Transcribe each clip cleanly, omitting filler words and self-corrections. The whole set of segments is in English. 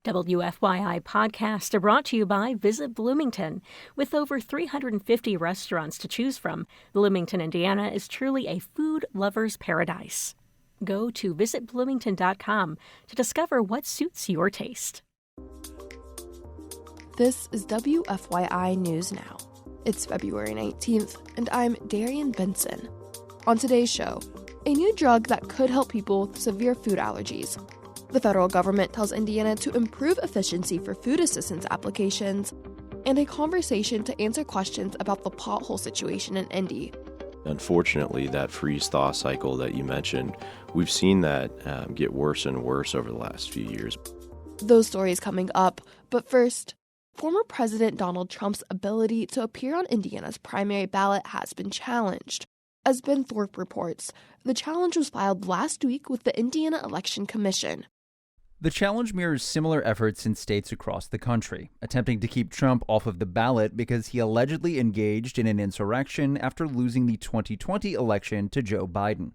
WFYI podcasts are brought to you by Visit Bloomington. With over 350 restaurants to choose from, Bloomington, Indiana is truly a food lover's paradise. Go to visitbloomington.com to discover what suits your taste. This is WFYI News Now. It's February 19th, and I'm Darian Benson. On today's show, a new drug that could help people with severe food allergies. The federal government tells Indiana to improve efficiency for food assistance applications, and a conversation to answer questions about the pothole situation in Indy. Unfortunately, that freeze-thaw cycle that you mentioned, we've seen that get worse and worse over the last few years. Those stories coming up, but first, former President Donald Trump's ability to appear on Indiana's primary ballot has been challenged. As Ben Thorpe reports, the challenge was filed last week with the Indiana Election Commission. The challenge mirrors similar efforts in states across the country, attempting to keep Trump off of the ballot because he allegedly engaged in an insurrection after losing the 2020 election to Joe Biden.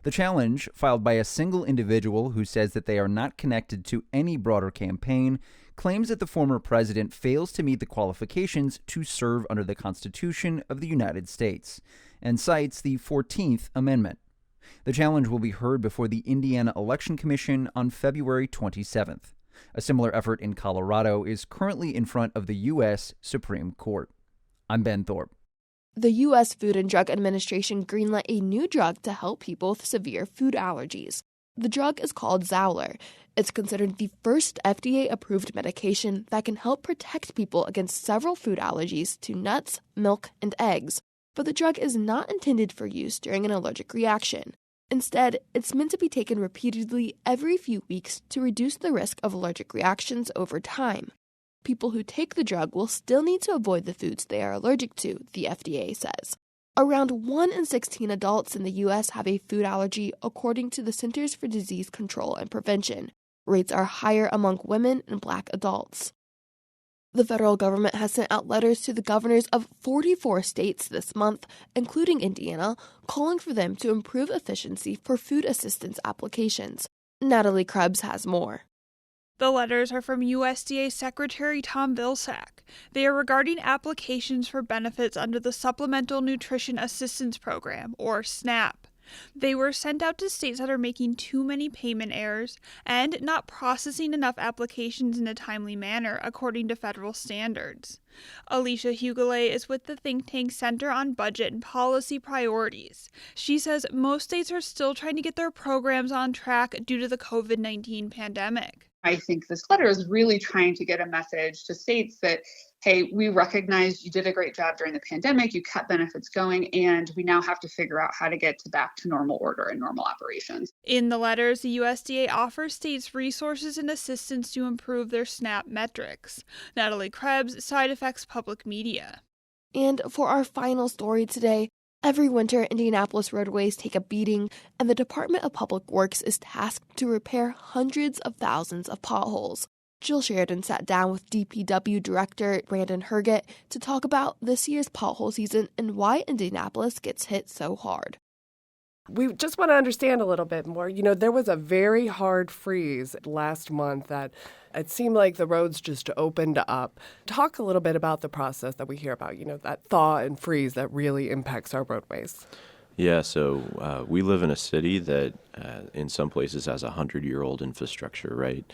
The challenge, filed by a single individual who says that they are not connected to any broader campaign, claims that the former president fails to meet the qualifications to serve under the Constitution of the United States, and cites the 14th Amendment. The challenge will be heard before the Indiana Election Commission on February 27th. A similar effort in Colorado is currently in front of the U.S. Supreme Court. I'm Ben Thorpe. The U.S. Food and Drug Administration greenlit a new drug to help people with severe food allergies. The drug is called Xowler. It's considered the first FDA-approved medication that can help protect people against several food allergies to nuts, milk, and eggs. But the drug is not intended for use during an allergic reaction. Instead, it's meant to be taken repeatedly every few weeks to reduce the risk of allergic reactions over time. People who take the drug will still need to avoid the foods they are allergic to, the FDA says. Around 1 in 16 adults in the U.S. have a food allergy, according to the Centers for Disease Control and Prevention. Rates are higher among women and Black adults. The federal government has sent out letters to the governors of 44 states this month, including Indiana, calling for them to improve efficiency for food assistance applications. Natalie Krebs has more. The letters are from USDA Secretary Tom Vilsack. They are regarding applications for benefits under the Supplemental Nutrition Assistance Program, or SNAP. They were sent out to states that are making too many payment errors and not processing enough applications in a timely manner, according to federal standards. Alicia Hugulay is with the think tank Center on Budget and Policy Priorities. She says most states are still trying to get their programs on track due to the COVID-19 pandemic. I think this letter is really trying to get a message to states that, hey, we recognize you did a great job during the pandemic, you kept benefits going, and we now have to figure out how to get back to normal order and normal operations. In the letters, the USDA offers states resources and assistance to improve their SNAP metrics. Natalie Krebs, Side Effects Public Media. And for our final story today, every winter, Indianapolis roadways take a beating, and the Department of Public Works is tasked to repair hundreds of thousands of potholes. Jill Sheridan sat down with DPW Director Brandon Herget to talk about this year's pothole season and why Indianapolis gets hit so hard. We just want to understand a little bit more. There was a very hard freeze last month that it seemed like the roads just opened up. Talk a little bit about the process that we hear about, that thaw and freeze that really impacts our roadways. Yeah, so we live in a city that in some places has a 100-year-old infrastructure, right?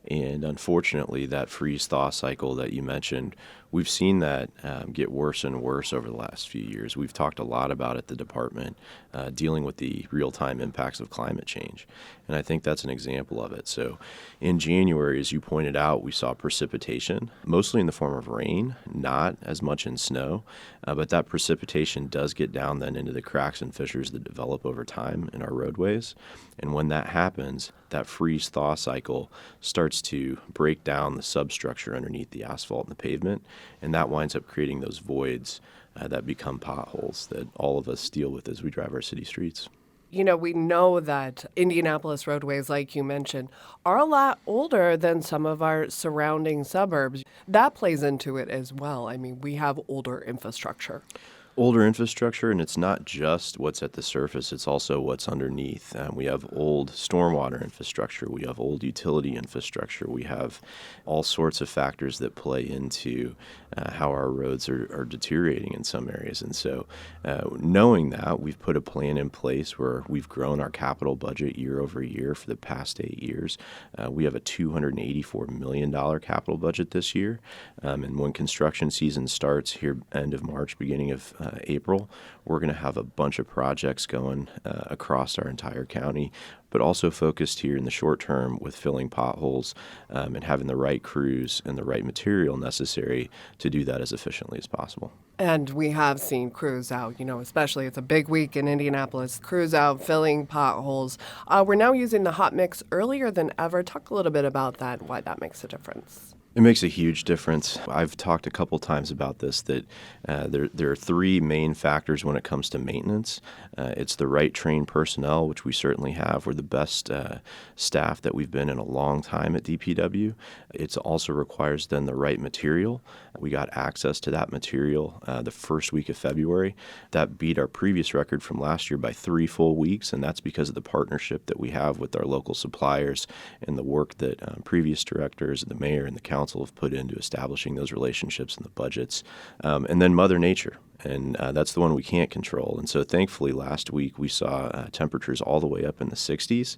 And unfortunately, that freeze-thaw cycle that you mentioned, we've seen that get worse and worse over the last few years. We've talked a lot about at the department dealing with the real-time impacts of climate change. And I think that's an example of it. So in January, as you pointed out, we saw precipitation, mostly in the form of rain, not as much in snow. But that precipitation does get down then into the cracks and fissures that develop over time in our roadways. And when that happens, that freeze-thaw cycle starts to break down the substructure underneath the asphalt and the pavement, and that winds up creating those voids that become potholes that all of us deal with as we drive our city streets. We know that Indianapolis roadways, like you mentioned, are a lot older than some of our surrounding suburbs. That plays into it as well. I mean, we have older infrastructure. Older infrastructure, and it's not just what's at the surface, it's also what's underneath. We have old stormwater infrastructure, we have old utility infrastructure, we have all sorts of factors that play into how our roads are deteriorating in some areas. And so knowing that, we've put a plan in place where we've grown our capital budget year over year for the past 8 years. We have a $284 million capital budget this year. And when construction season starts here end of March, beginning of April, we're going to have a bunch of projects going across our entire county, but also focused here in the short term with filling potholes and having the right crews and the right material necessary to do that as efficiently as possible. And we have seen crews out, especially it's a big week in Indianapolis, crews out filling potholes. We're now using the hot mix earlier than ever. Talk a little bit about that, why that makes a difference. It makes a huge difference. I've talked a couple times about this, that there are three main factors when it comes to maintenance. It's the right trained personnel, which we certainly have. We're the best staff that we've been in a long time at DPW. It also requires then the right material. We got access to that material the first week of February. That beat our previous record from last year by 3 full weeks, and that's because of the partnership that we have with our local suppliers and the work that previous directors, the mayor, and the council have put into establishing those relationships and the budgets. And then Mother Nature. And that's the one we can't control. And so thankfully last week we saw temperatures all the way up in the 60s,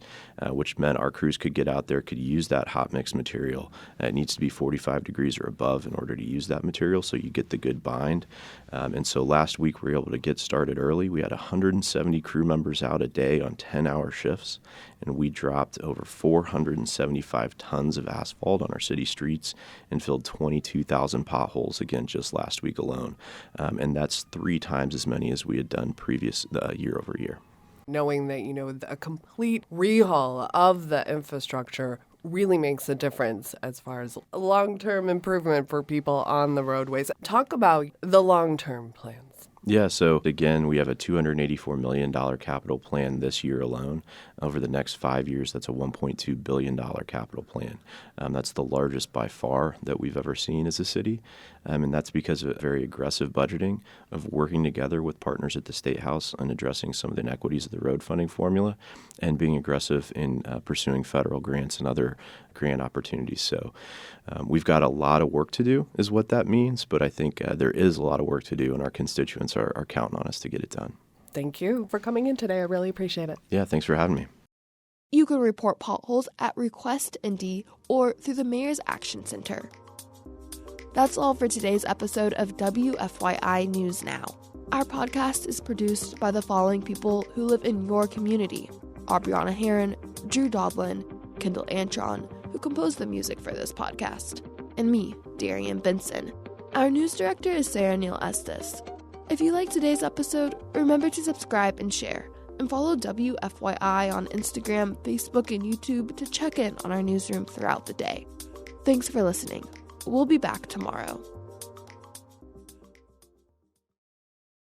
which meant our crews could get out there, could use that hot mix material. It needs to be 45 degrees or above in order to use that material so you get the good bind. And so last week we were able to get started early. We had 170 crew members out a day on 10-hour shifts, and we dropped over 475 tons of asphalt on our city streets and filled 22,000 potholes again just last week alone. And that's 3 times as many as we had done previous year over year. Knowing that, a complete rehaul of the infrastructure really makes a difference as far as long-term improvement for people on the roadways. Talk about the long-term plans. Yeah, so again, we have a $284 million capital plan this year alone. Over the next 5 years, that's a $1.2 billion capital plan. That's the largest by far that we've ever seen as a city. And that's because of very aggressive budgeting, of working together with partners at the State House on addressing some of the inequities of the road funding formula, and being aggressive in pursuing federal grants and other grant opportunities. So we've got a lot of work to do is what that means, but I think there is a lot of work to do, and our constituents are counting on us to get it done. Thank you for coming in today. I really appreciate it. Yeah, thanks for having me. You can report potholes at Request Indy or through the Mayor's Action Center. That's all for today's episode of WFYI News Now. Our podcast is produced by the following people who live in your community: Abriana Herron, Daudelin, Kendall Antron, who composed the music for this podcast, and me, Darian Benson. Our news director is Sarah Neal-Estes. If you liked today's episode, remember to subscribe and share, and follow WFYI on Instagram, Facebook, and YouTube to check in on our newsroom throughout the day. Thanks for listening. We'll be back tomorrow.